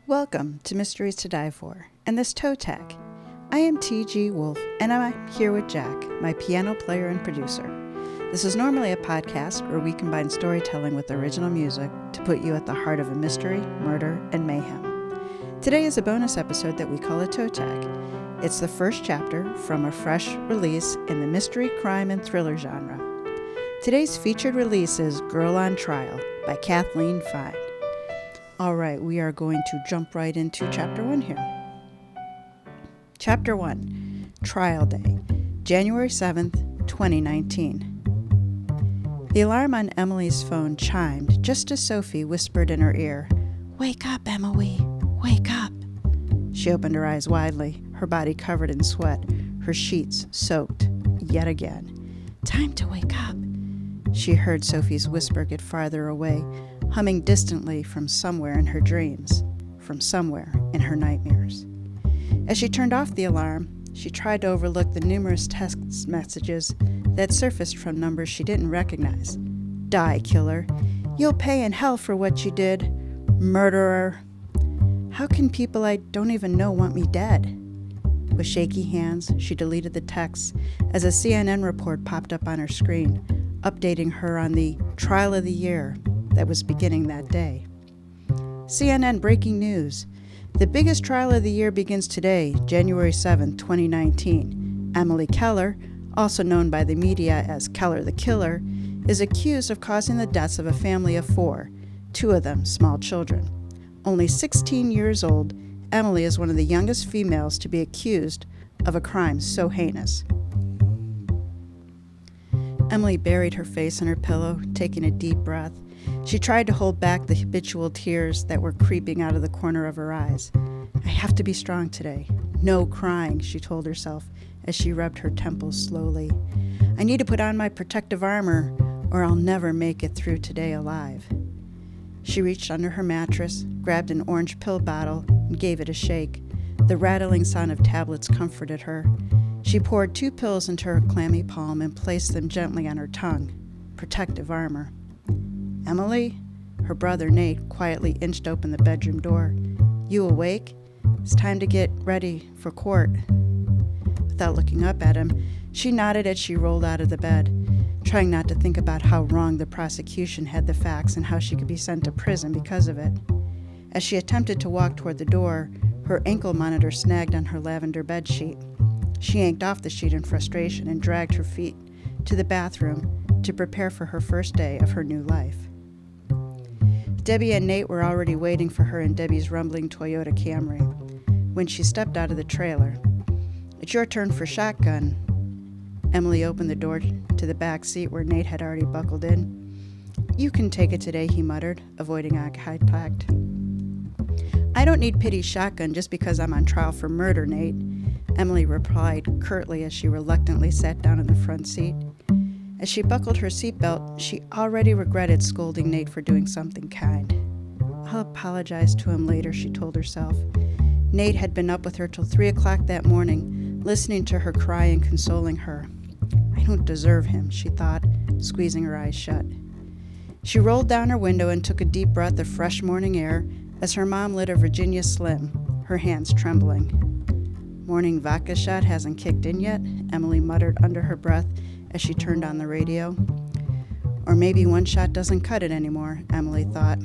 Welcome to Mysteries to Die For and this toe tag. I am TG Wolff and I'm here with Jack, my piano player and producer. This is normally a podcast where we combine storytelling with original music to put you at the heart of a mystery, murder, and mayhem. Today is a bonus episode that we call a toe tag. It's the first chapter from a fresh release in the mystery, crime, and thriller genre. Today's featured release is Girl on Trial by Kathleen Fine. All right, we are going to jump right into Chapter 1 here. Chapter 1, Trial Day, January 7th, 2019. The alarm on Emily's phone chimed just as Sophie whispered in her ear, "Wake up, Emily, wake up." She opened her eyes widely, her body covered in sweat, her sheets soaked yet again. "Time to wake up." She heard Sophie's whisper get farther away, humming distantly from somewhere in her dreams, from somewhere in her nightmares. As she turned off the alarm, she tried to overlook the numerous text messages that surfaced from numbers she didn't recognize. "Die, killer. You'll pay in hell for what you did. Murderer. How can people I don't even know want me dead?" With shaky hands, she deleted the texts as a CNN report popped up on her screen, updating her on the trial of the year that was beginning that day. CNN breaking news. The biggest trial of the year begins today, January 7th, 2019. Emily Keller, also known by the media as Keller the Killer, is accused of causing the deaths of a family of 4, 2 of them small children. Only 16 years old, Emily is one of the youngest females to be accused of a crime so heinous. Emily buried her face in her pillow, taking a deep breath. She tried to hold back the habitual tears that were creeping out of the corner of her eyes. "I have to be strong today. No crying," she told herself as she rubbed her temples slowly. "I need to put on my protective armor or I'll never make it through today alive." She reached under her mattress, grabbed an orange pill bottle, and gave it a shake. The rattling sound of tablets comforted her. She poured 2 pills into her clammy palm and placed them gently on her tongue. Protective armor. "Emily?" Her brother Nate quietly inched open the bedroom door. "You awake? It's time to get ready for court." Without looking up at him, she nodded as she rolled out of the bed, trying not to think about how wrong the prosecution had the facts and how she could be sent to prison because of it. As she attempted to walk toward the door, her ankle monitor snagged on her lavender bedsheet. She yanked off the sheet in frustration and dragged her feet to the bathroom to prepare for her first day of her new life. Debbie and Nate were already waiting for her in Debbie's rumbling Toyota Camry. When she stepped out of the trailer, "It's your turn for shotgun." Emily opened the door to the back seat where Nate had already buckled in. "You can take it today," he muttered, avoiding eye contact. "I don't need Pity's shotgun just because I'm on trial for murder, Nate," Emily replied curtly as she reluctantly sat down in the front seat. As she buckled her seatbelt, she already regretted scolding Nate for doing something kind. "I'll apologize to him later," she told herself. Nate had been up with her till 3 o'clock that morning, listening to her cry and consoling her. "I don't deserve him," she thought, squeezing her eyes shut. She rolled down her window and took a deep breath of fresh morning air as her mom lit a Virginia Slim, her hands trembling. "Morning vodka shot hasn't kicked in yet," Emily muttered under her breath as she turned on the radio. "Or maybe one shot doesn't cut it anymore," Emily thought.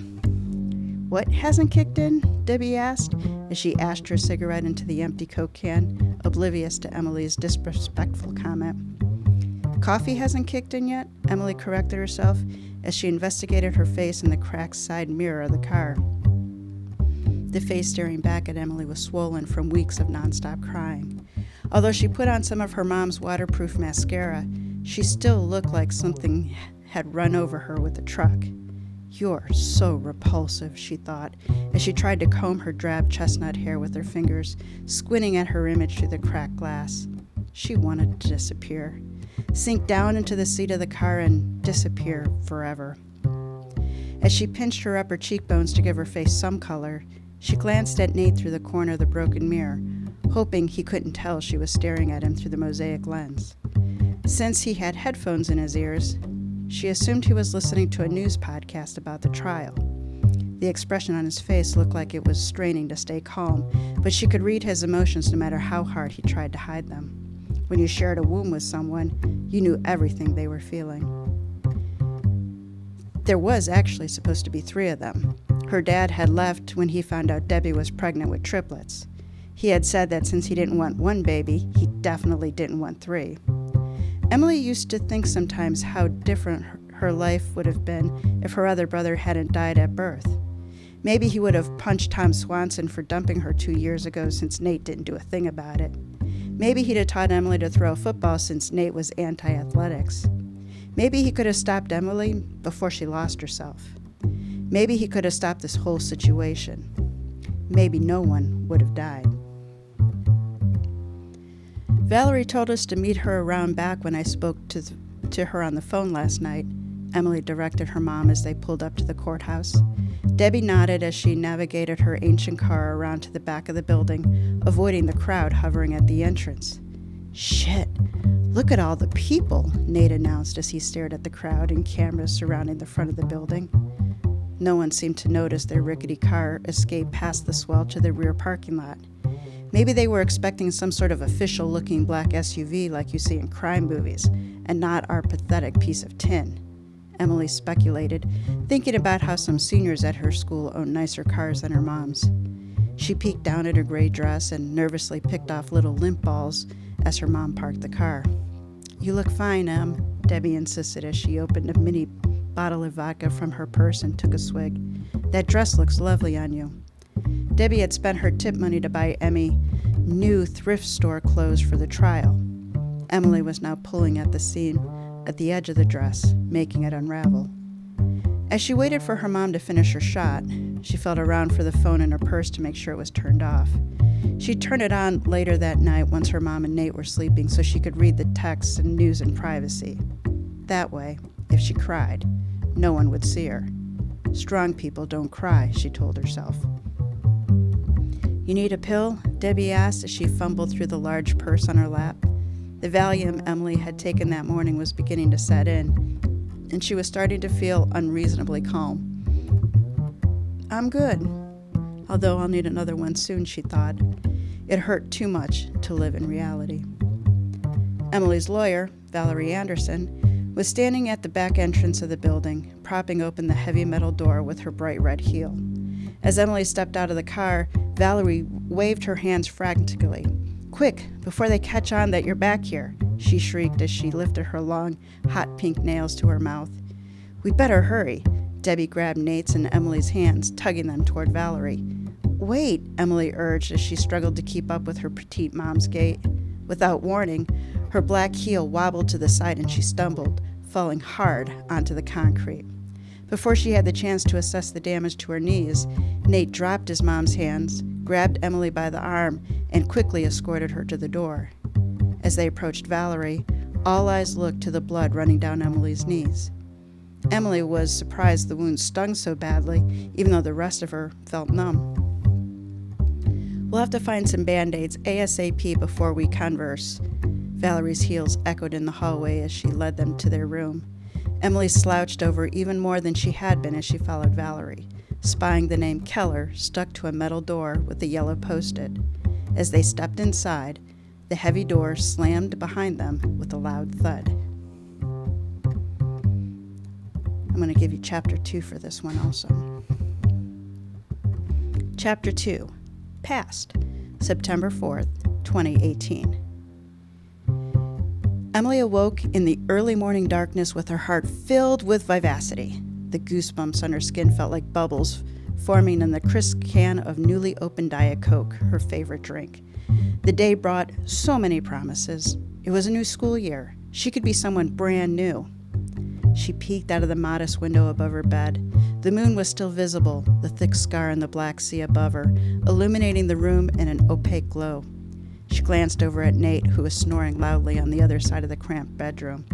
"What hasn't kicked in?" Debbie asked as she ashed her cigarette into the empty Coke can, oblivious to Emily's disrespectful comment. "Coffee hasn't kicked in yet," Emily corrected herself as she investigated her face in the cracked side mirror of the car. The face staring back at Emily was swollen from weeks of nonstop crying. Although she put on some of her mom's waterproof mascara, she still looked like something had run over her with a truck. "You're so repulsive," she thought, as she tried to comb her drab chestnut hair with her fingers, squinting at her image through the cracked glass. She wanted to disappear, sink down into the seat of the car and disappear forever. As she pinched her upper cheekbones to give her face some color, she glanced at Nate through the corner of the broken mirror, hoping he couldn't tell she was staring at him through the mosaic lens. Since he had headphones in his ears, she assumed he was listening to a news podcast about the trial. The expression on his face looked like it was straining to stay calm, but she could read his emotions no matter how hard he tried to hide them. When you shared a womb with someone, you knew everything they were feeling. There was actually supposed to be 3 of them. Her dad had left when he found out Debbie was pregnant with triplets. He had said that since he didn't want 1 baby, he definitely didn't want 3. Emily used to think sometimes how different her life would have been if her other brother hadn't died at birth. Maybe he would have punched Tom Swanson for dumping her 2 years ago since Nate didn't do a thing about it. Maybe he'd have taught Emily to throw a football since Nate was anti-athletics. Maybe he could have stopped Emily before she lost herself. Maybe he could have stopped this whole situation. Maybe no one would have died. Valerie told us to meet her around back when I spoke to her on the phone last night. Emily directed her mom as they pulled up to the courthouse. Debbie nodded as she navigated her ancient car around to the back of the building, avoiding the crowd hovering at the entrance. "Shit, look at all the people," Nate announced as he stared at the crowd and cameras surrounding the front of the building. No one seemed to notice their rickety car escape past the swell to the rear parking lot. Maybe they were expecting some sort of official-looking black SUV like you see in crime movies, and not our pathetic piece of tin. Emily speculated, thinking about how some seniors at her school own nicer cars than her mom's. She peeked down at her gray dress and nervously picked off little lint balls as her mom parked the car. "You look fine, Em," Debbie insisted as she opened a mini bottle of vodka from her purse and took a swig. "That dress looks lovely on you." Debbie had spent her tip money to buy Emmy new thrift store clothes for the trial. Emily was now pulling at the seam at the edge of the dress, making it unravel. As she waited for her mom to finish her shot, she felt around for the phone in her purse to make sure it was turned off. She'd turn it on later that night once her mom and Nate were sleeping so she could read the texts and news in privacy. That way, if she cried, no one would see her. Strong people don't cry, she told herself. "You need a pill?" Debbie asked as she fumbled through the large purse on her lap. The Valium Emily had taken that morning was beginning to set in, and she was starting to feel unreasonably calm. "I'm good, although I'll need another one soon," she thought. It hurt too much to live in reality. Emily's lawyer, Valerie Anderson, was standing at the back entrance of the building, propping open the heavy metal door with her bright red heel. As Emily stepped out of the car, Valerie waved her hands frantically. "Quick, before they catch on that you're back here," she shrieked as she lifted her long, hot pink nails to her mouth. "We'd better hurry." Debbie grabbed Nate's and Emily's hands, tugging them toward Valerie. "Wait," Emily urged as she struggled to keep up with her petite mom's gait. Without warning, her black heel wobbled to the side and she stumbled, falling hard onto the concrete. Before she had the chance to assess the damage to her knees, Nate dropped his mom's hands, grabbed Emily by the arm, and quickly escorted her to the door. As they approached Valerie, all eyes looked to the blood running down Emily's knees. Emily was surprised the wound stung so badly, even though the rest of her felt numb. "We'll have to find some Band-Aids ASAP before we converse." Valerie's heels echoed in the hallway as she led them to their room. Emily slouched over even more than she had been as she followed Valerie, spying the name Keller stuck to a metal door with a yellow post-it. As they stepped inside, the heavy door slammed behind them with a loud thud. I'm going to give you Chapter 2 for this one also. Chapter 2, Past, September 4th, 2018. Emily awoke in the early morning darkness with her heart filled with vivacity. The goosebumps on her skin felt like bubbles forming in the crisp can of newly opened Diet Coke, her favorite drink. The day brought so many promises. It was a new school year. She could be someone brand new. She peeked out of the modest window above her bed. The moon was still visible, the thick scar in the black sea above her, illuminating the room in an opaque glow. She glanced over at Nate, who was snoring loudly on the other side of the cramped bedroom.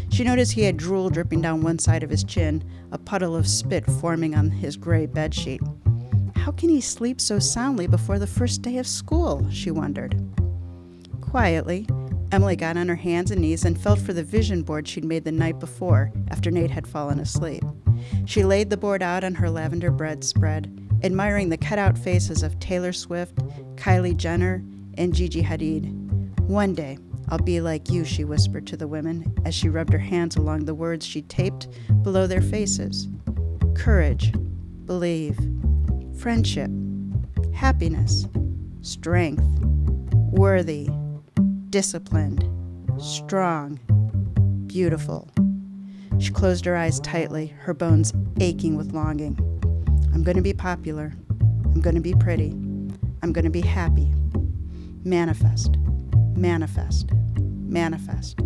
She noticed he had drool dripping down one side of his chin, a puddle of spit forming on his gray bedsheet. How can he sleep so soundly before the first day of school? She wondered. Quietly, Emily got on her hands and knees and felt for the vision board she'd made the night before, after Nate had fallen asleep. She laid the board out on her lavender bread spread, admiring the cutout faces of Taylor Swift, Kylie Jenner, and Gigi Hadid. "One day, I'll be like you," she whispered to the women as she rubbed her hands along the words she taped below their faces. Courage, believe, friendship, happiness, strength, worthy, disciplined, strong, beautiful. She closed her eyes tightly, her bones aching with longing. I'm going to be popular. I'm going to be pretty. I'm going to be happy. Manifest, manifest, manifest.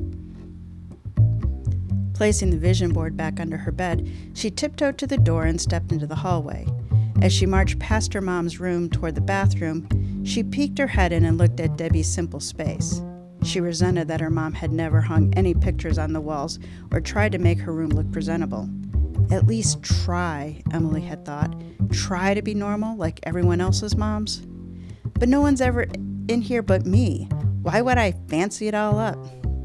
Placing the vision board back under her bed, she tiptoed to the door and stepped into the hallway. As she marched past her mom's room toward the bathroom, she peeked her head in and looked at Debbie's simple space. She resented that her mom had never hung any pictures on the walls or tried to make her room look presentable. At least try, Emily had thought. Try to be normal like everyone else's moms. But no one's ever in here but me. Why would I fancy it all up?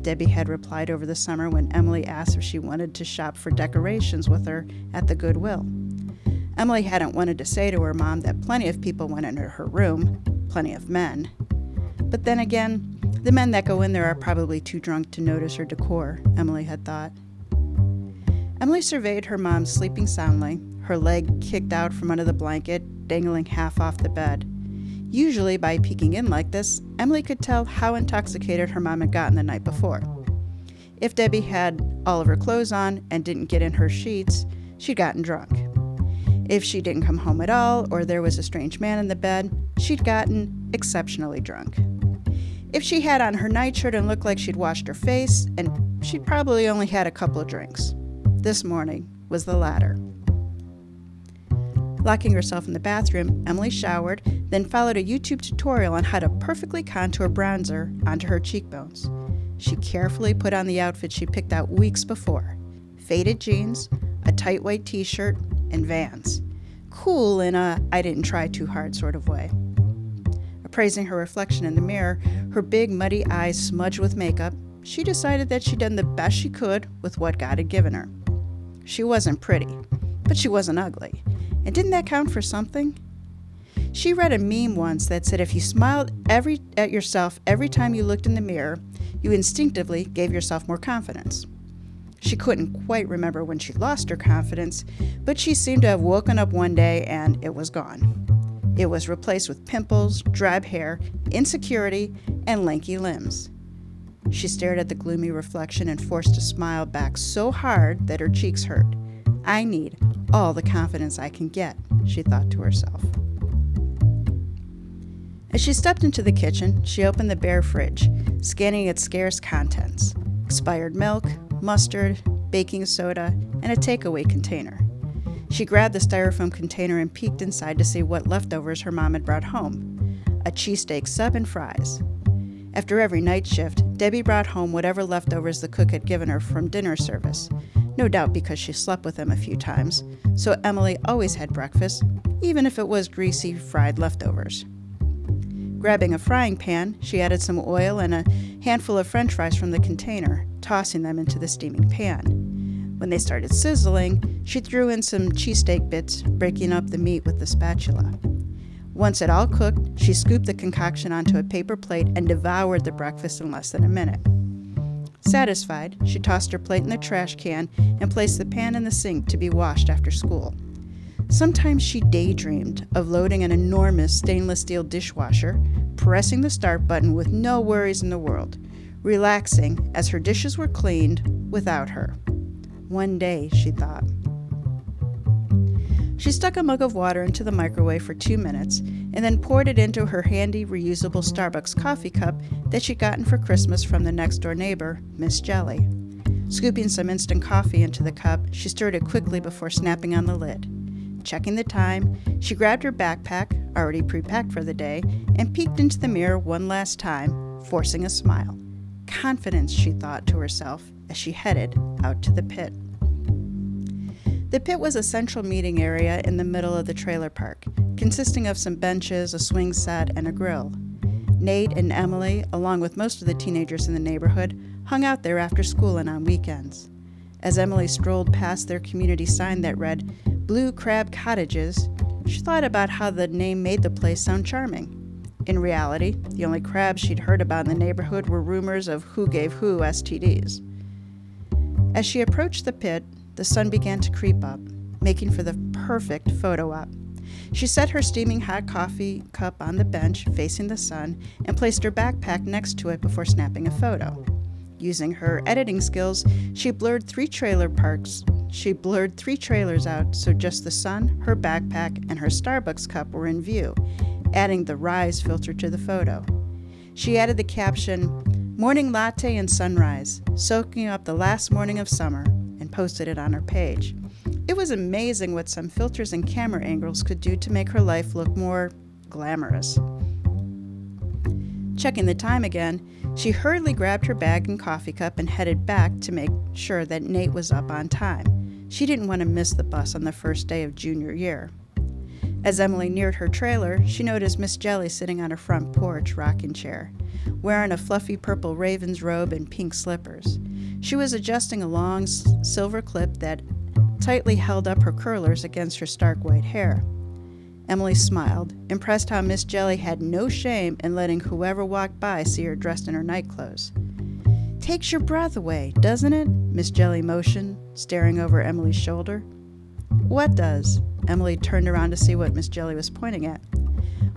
Debbie had replied over the summer when Emily asked if she wanted to shop for decorations with her at the Goodwill. Emily hadn't wanted to say to her mom that plenty of people went into her room, plenty of men. But then again, the men that go in there are probably too drunk to notice her decor, Emily had thought. Emily surveyed her mom sleeping soundly, her leg kicked out from under the blanket, dangling half off the bed. Usually, by peeking in like this, Emily could tell how intoxicated her mom had gotten the night before. If Debbie had all of her clothes on and didn't get in her sheets, she'd gotten drunk. If she didn't come home at all, or there was a strange man in the bed, she'd gotten exceptionally drunk. If she had on her nightshirt and looked like she'd washed her face, and she'd probably only had a couple of drinks. This morning was the latter. Locking herself in the bathroom, Emily showered, then followed a YouTube tutorial on how to perfectly contour bronzer onto her cheekbones. She carefully put on the outfit she picked out weeks before: faded jeans, a tight white t-shirt, and Vans. Cool in a I didn't try too hard sort of way. Appraising her reflection in the mirror, her big muddy eyes smudged with makeup, she decided that she'd done the best she could with what God had given her. She wasn't pretty, but she wasn't ugly. And didn't that count for something? She read a meme once that said if you smiled at yourself every time you looked in the mirror, you instinctively gave yourself more confidence. She couldn't quite remember when she lost her confidence, but she seemed to have woken up one day and it was gone. It was replaced with pimples, drab hair, insecurity, and lanky limbs. She stared at the gloomy reflection and forced a smile back so hard that her cheeks hurt. I need all the confidence I can get, she thought to herself. As she stepped into the kitchen, she opened the bare fridge, scanning its scarce contents: expired milk, mustard, baking soda, and a takeaway container. She grabbed the styrofoam container and peeked inside to see what leftovers her mom had brought home: a cheesesteak sub and fries. After every night shift, Debbie brought home whatever leftovers the cook had given her from dinner service, no doubt because she slept with him a few times, so Emily always had breakfast, even if it was greasy fried leftovers. Grabbing a frying pan, she added some oil and a handful of French fries from the container, tossing them into the steaming pan. When they started sizzling, she threw in some cheesesteak bits, breaking up the meat with the spatula. Once it all cooked, she scooped the concoction onto a paper plate and devoured the breakfast in less than a minute. Satisfied, she tossed her plate in the trash can and placed the pan in the sink to be washed after school. Sometimes she daydreamed of loading an enormous stainless steel dishwasher, pressing the start button with no worries in the world, relaxing as her dishes were cleaned without her. One day, she thought. She stuck a mug of water into the microwave for 2 minutes and then poured it into her handy, reusable Starbucks coffee cup that she'd gotten for Christmas from the next-door neighbor, Miss Jelly. Scooping some instant coffee into the cup, she stirred it quickly before snapping on the lid. Checking the time, she grabbed her backpack, already pre-packed for the day, and peeked into the mirror one last time, forcing a smile. Confidence, she thought to herself as she headed out to the pit. The pit was a central meeting area in the middle of the trailer park, consisting of some benches, a swing set, and a grill. Nate and Emily, along with most of the teenagers in the neighborhood, hung out there after school and on weekends. As Emily strolled past their community sign that read, Blue Crab Cottages, she thought about how the name made the place sound charming. In reality, the only crabs she'd heard about in the neighborhood were rumors of who gave who STDs. As she approached the pit, the sun began to creep up, making for the perfect photo op. She set her steaming hot coffee cup on the bench facing the sun and placed her backpack next to it before snapping a photo. Using her editing skills, she blurred three trailers out so just the sun, her backpack, and her Starbucks cup were in view, adding the rise filter to the photo. She added the caption, Morning latte and sunrise, soaking up the last morning of summer, and posted it on her page. It was amazing what some filters and camera angles could do to make her life look more glamorous. Checking the time again, she hurriedly grabbed her bag and coffee cup and headed back to make sure that Nate was up on time. She didn't want to miss the bus on the first day of junior year. As Emily neared her trailer, she noticed Miss Jelly sitting on her front porch rocking chair, wearing a fluffy purple raven's robe and pink slippers. She was adjusting a long silver clip that tightly held up her curlers against her stark white hair. Emily smiled, impressed how Miss Jelly had no shame in letting whoever walked by see her dressed in her nightclothes. Takes your breath away, doesn't it? Miss Jelly motioned, staring over Emily's shoulder. What does? Emily turned around to see what Miss Jelly was pointing at.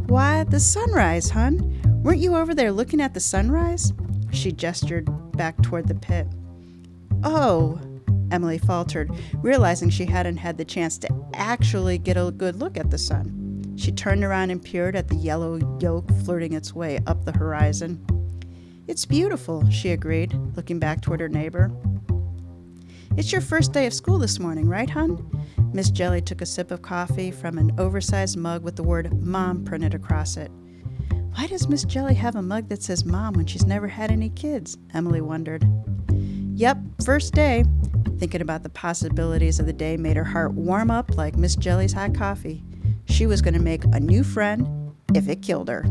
Why, the sunrise, hun. Weren't you over there looking at the sunrise? She gestured back toward the pit. Oh, Emily faltered, realizing she hadn't had the chance to actually get a good look at the sun. She turned around and peered at the yellow yolk flirting its way up the horizon. It's beautiful, she agreed, looking back toward her neighbor. It's your first day of school this morning, right, hun? Miss Jelly took a sip of coffee from an oversized mug with the word Mom printed across it. Why does Miss Jelly have a mug that says Mom when she's never had any kids? Emily wondered. Yep, first day. Thinking about the possibilities of the day made her heart warm up like Miss Jelly's hot coffee. She was going to make a new friend if it killed her.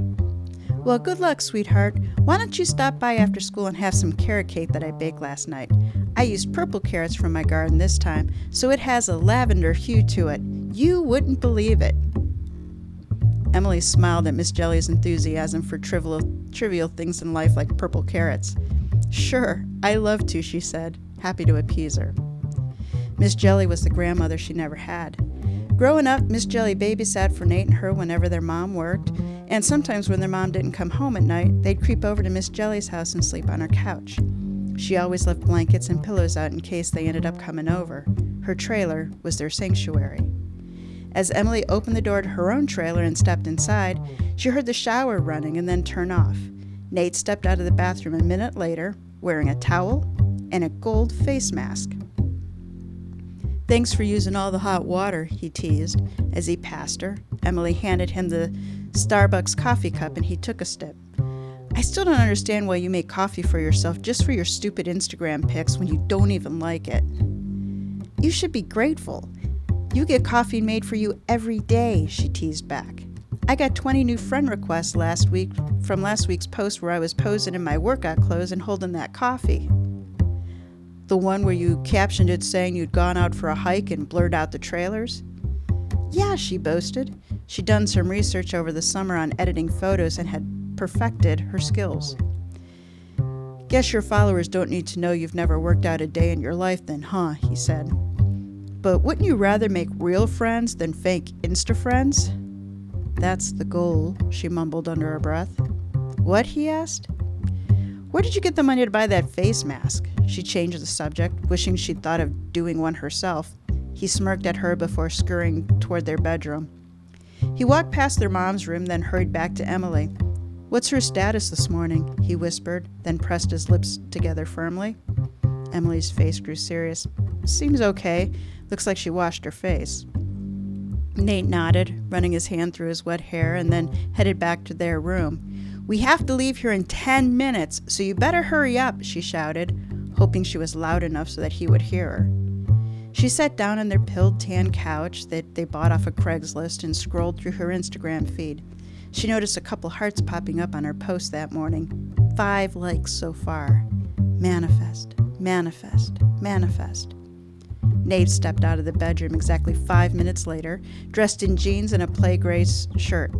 Well, good luck, sweetheart. Why don't you stop by after school and have some carrot cake that I baked last night? I used purple carrots from my garden this time, so it has a lavender hue to it. You wouldn't believe it. Emily smiled at Miss Jelly's enthusiasm for trivial things in life like purple carrots. Sure, I love to, she said, happy to appease her. Miss Jelly was the grandmother she never had. Growing up, Miss Jelly babysat for Nate and her whenever their mom worked, and sometimes when their mom didn't come home at night, they'd creep over to Miss Jelly's house and sleep on her couch. She always left blankets and pillows out in case they ended up coming over. Her trailer was their sanctuary. As Emily opened the door to her own trailer and stepped inside, she heard the shower running and then turn off. Nate stepped out of the bathroom a minute later, wearing a towel and a gold face mask. Thanks for using all the hot water, he teased as he passed her. Emily handed him the Starbucks coffee cup and he took a sip. I still don't understand why you make coffee for yourself just for your stupid Instagram pics when you don't even like it. You should be grateful. You get coffee made for you every day, she teased back. I got 20 new friend requests last week from last week's post where I was posing in my workout clothes and holding that coffee. The one where you captioned it saying you'd gone out for a hike and blurred out the trailers? Yeah, she boasted. She'd done some research over the summer on editing photos and had perfected her skills. Guess your followers don't need to know you've never worked out a day in your life then, huh? He said. But wouldn't you rather make real friends than fake Insta friends? That's the goal, she mumbled under her breath. What? He asked. Where did you get the money to buy that face mask? She changed the subject, wishing she'd thought of doing one herself. He smirked at her before scurrying toward their bedroom. He walked past their mom's room, then hurried back to Emily. What's her status this morning? He whispered, then pressed his lips together firmly. Emily's face grew serious. Seems okay. Looks like she washed her face. Nate nodded, running his hand through his wet hair, and then headed back to their room. We have to leave here in 10 minutes, so you better hurry up, she shouted, hoping she was loud enough so that he would hear her. She sat down on their pilled tan couch that they bought off of Craigslist and scrolled through her Instagram feed. She noticed a couple hearts popping up on her post that morning. 5 likes so far. Manifest, manifest, manifest. Nate stepped out of the bedroom exactly 5 minutes later, dressed in jeans and a play gray shirt.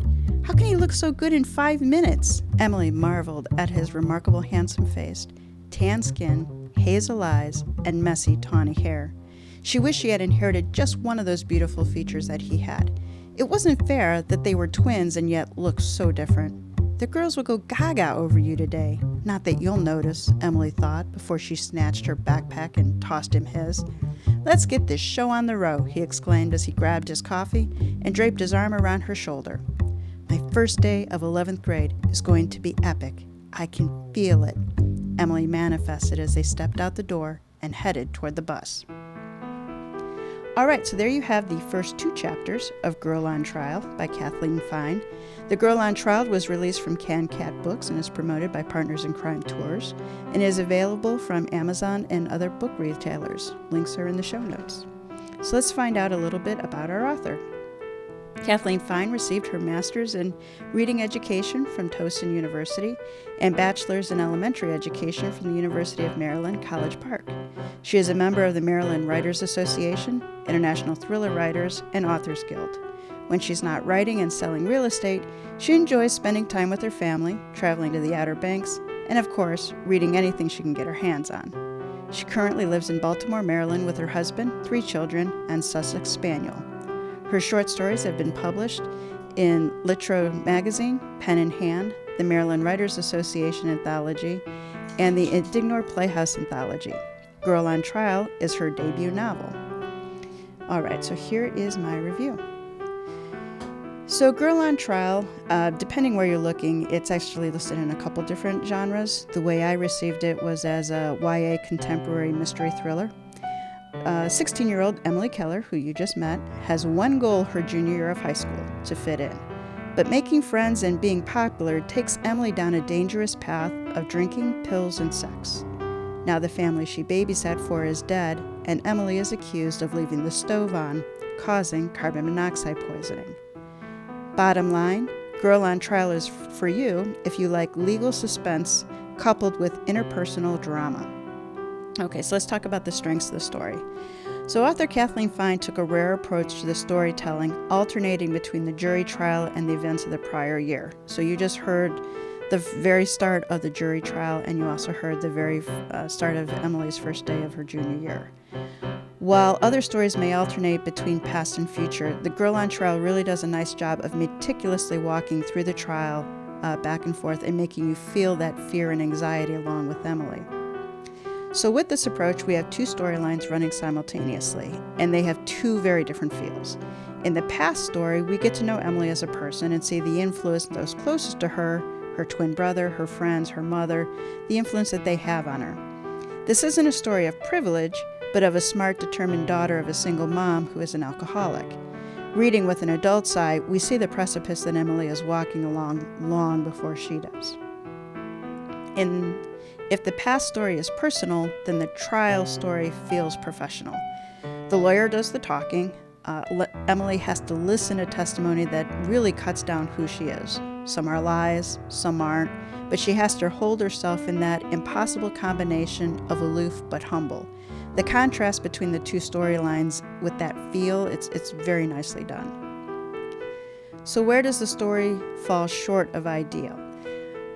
How can he look so good in 5 minutes? Emily marveled at his remarkable handsome face, tan skin, hazel eyes, and messy, tawny hair. She wished she had inherited just one of those beautiful features that he had. It wasn't fair that they were twins and yet looked so different. The girls will go gaga over you today. Not that you'll notice, Emily thought, before she snatched her backpack and tossed him his. Let's get this show on the road, he exclaimed as he grabbed his coffee and draped his arm around her shoulder. My first day of 11th grade is going to be epic. I can feel it, Emily manifested as they stepped out the door and headed toward the bus. All right, so there you have the first 2 chapters of Girl on Trial by Kathleen Fine. The Girl on Trial was released from Can Cat Books and is promoted by Partners in Crime Tours and is available from Amazon and other book retailers. Links are in the show notes. So let's find out a little bit about our author. Kathleen Fine received her master's in reading education from Towson University and bachelor's in elementary education from the University of Maryland, College Park. She is a member of the Maryland Writers Association, International Thriller Writers, and Authors Guild. When she's not writing and selling real estate, she enjoys spending time with her family, traveling to the Outer Banks, and of course, reading anything she can get her hands on. She currently lives in Baltimore, Maryland with her husband, 3 children, and Sussex Spaniel. Her short stories have been published in Litro Magazine, Pen in Hand, the Maryland Writers Association Anthology, and the Indignor Playhouse Anthology. Girl on Trial is her debut novel. All right, so here is my review. So Girl on Trial, depending where you're looking, it's actually listed in a couple different genres. The way I received it was as a YA contemporary mystery thriller. 16-year-old Emily Keller, who you just met, has one goal her junior year of high school, to fit in. But making friends and being popular takes Emily down a dangerous path of drinking, pills, and sex. Now the family she babysat for is dead, and Emily is accused of leaving the stove on, causing carbon monoxide poisoning. Bottom line, Girl on Trial is for you if you like legal suspense coupled with interpersonal drama. Okay, so let's talk about the strengths of the story. So author Kathleen Fine took a rare approach to the storytelling, alternating between the jury trial and the events of the prior year. So you just heard the very start of the jury trial, and you also heard the very start of Emily's first day of her junior year. While other stories may alternate between past and future, the Girl on Trial really does a nice job of meticulously walking through the trial back and forth and making you feel that fear and anxiety along with Emily. So with this approach, we have 2 storylines running simultaneously, and they have 2 very different feels. In the past story, we get to know Emily as a person and see the influence of those closest to her, her twin brother, her friends, her mother, the influence that they have on her. This isn't a story of privilege, but of a smart, determined daughter of a single mom who is an alcoholic. Reading with an adult's eye, we see the precipice that Emily is walking along long before she does. If the past story is personal, then the trial story feels professional. The lawyer does the talking. Emily has to listen to testimony that really cuts down who she is. Some are lies, some aren't, but she has to hold herself in that impossible combination of aloof but humble. The contrast between the 2 storylines with that feel, it's very nicely done. So where does the story fall short of ideal?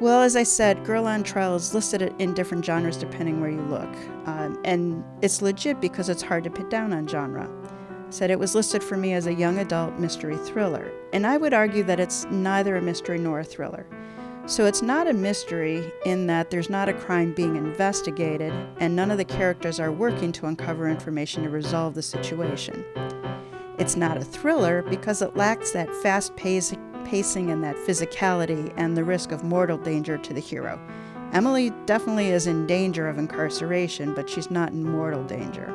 Well, as I said, Girl on Trial is listed in different genres depending where you look. And it's legit because it's hard to pin down on genre. I said it was listed for me as a young adult mystery thriller. And I would argue that it's neither a mystery nor a thriller. So it's not a mystery in that there's not a crime being investigated and none of the characters are working to uncover information to resolve the situation. It's not a thriller because it lacks that fast pacing and that physicality and the risk of mortal danger to the hero. Emily definitely is in danger of incarceration, but she's not in mortal danger.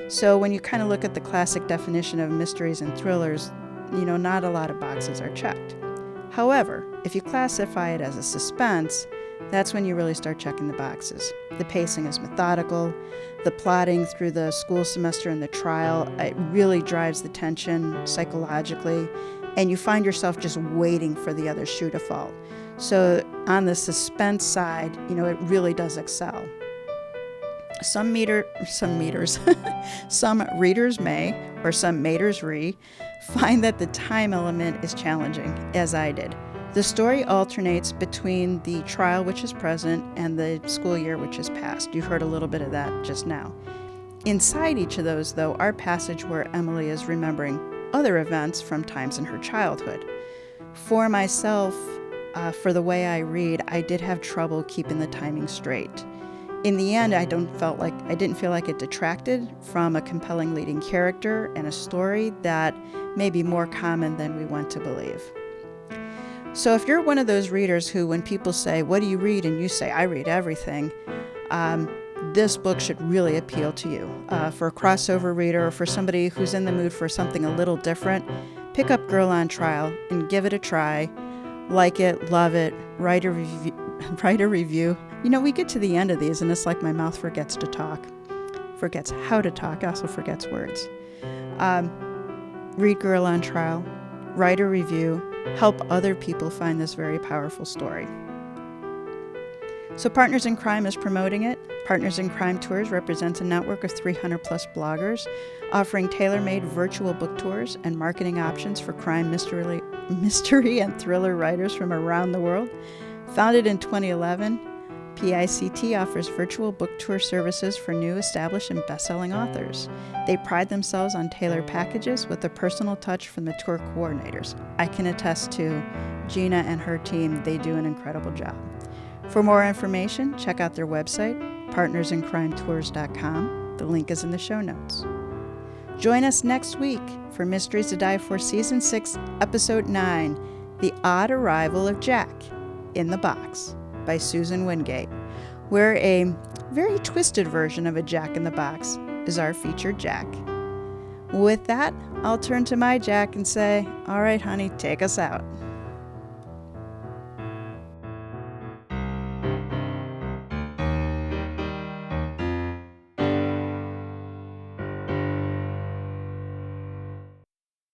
So when you kind of look at the classic definition of mysteries and thrillers, not a lot of boxes are checked. However, if you classify it as a suspense, that's when you really start checking the boxes. The pacing is methodical, the plotting through the school semester and the trial, it really drives the tension psychologically, and you find yourself just waiting for the other shoe to fall. So on the suspense side, it really does excel. Some readers may, or some maters find that the time element is challenging, as I did. The story alternates between the trial, which is present, and the school year, which is past. You heard a little bit of that just now. Inside each of those, though, are passages where Emily is remembering other events from times in her childhood. For myself, for the way I read, I did have trouble keeping the timing straight. In the end, I didn't feel like it detracted from a compelling leading character and a story that may be more common than we want to believe. So if you're one of those readers who, when people say, "What do you read?" and you say, "I read everything," this book should really appeal to you. For a crossover reader or for somebody who's in the mood for something a little different, pick up Girl on Trial and give it a try. Like it, love it, write a review. You know, we get to the end of these and it's like my mouth forgets how to talk, also forgets words. Read Girl on Trial, write a review, help other people find this very powerful story. So Partners in Crime is promoting it. Partners in Crime Tours represents a network of 300 plus bloggers offering tailor-made virtual book tours and marketing options for crime, mystery and thriller writers from around the world. Founded in 2011, PICT offers virtual book tour services for new, established, and best-selling authors. They pride themselves on tailored packages with a personal touch from the tour coordinators. I can attest to Gina and her team. They do an incredible job. For more information, check out their website, partnersincrimetours.com. The link is in the show notes. Join us next week for Mysteries to Die For Season 6, Episode 9, The Odd Arrival of Jack in the Box by Susan Wingate, where a very twisted version of a Jack in the Box is our featured Jack. With that, I'll turn to my Jack and say, "All right, honey, take us out."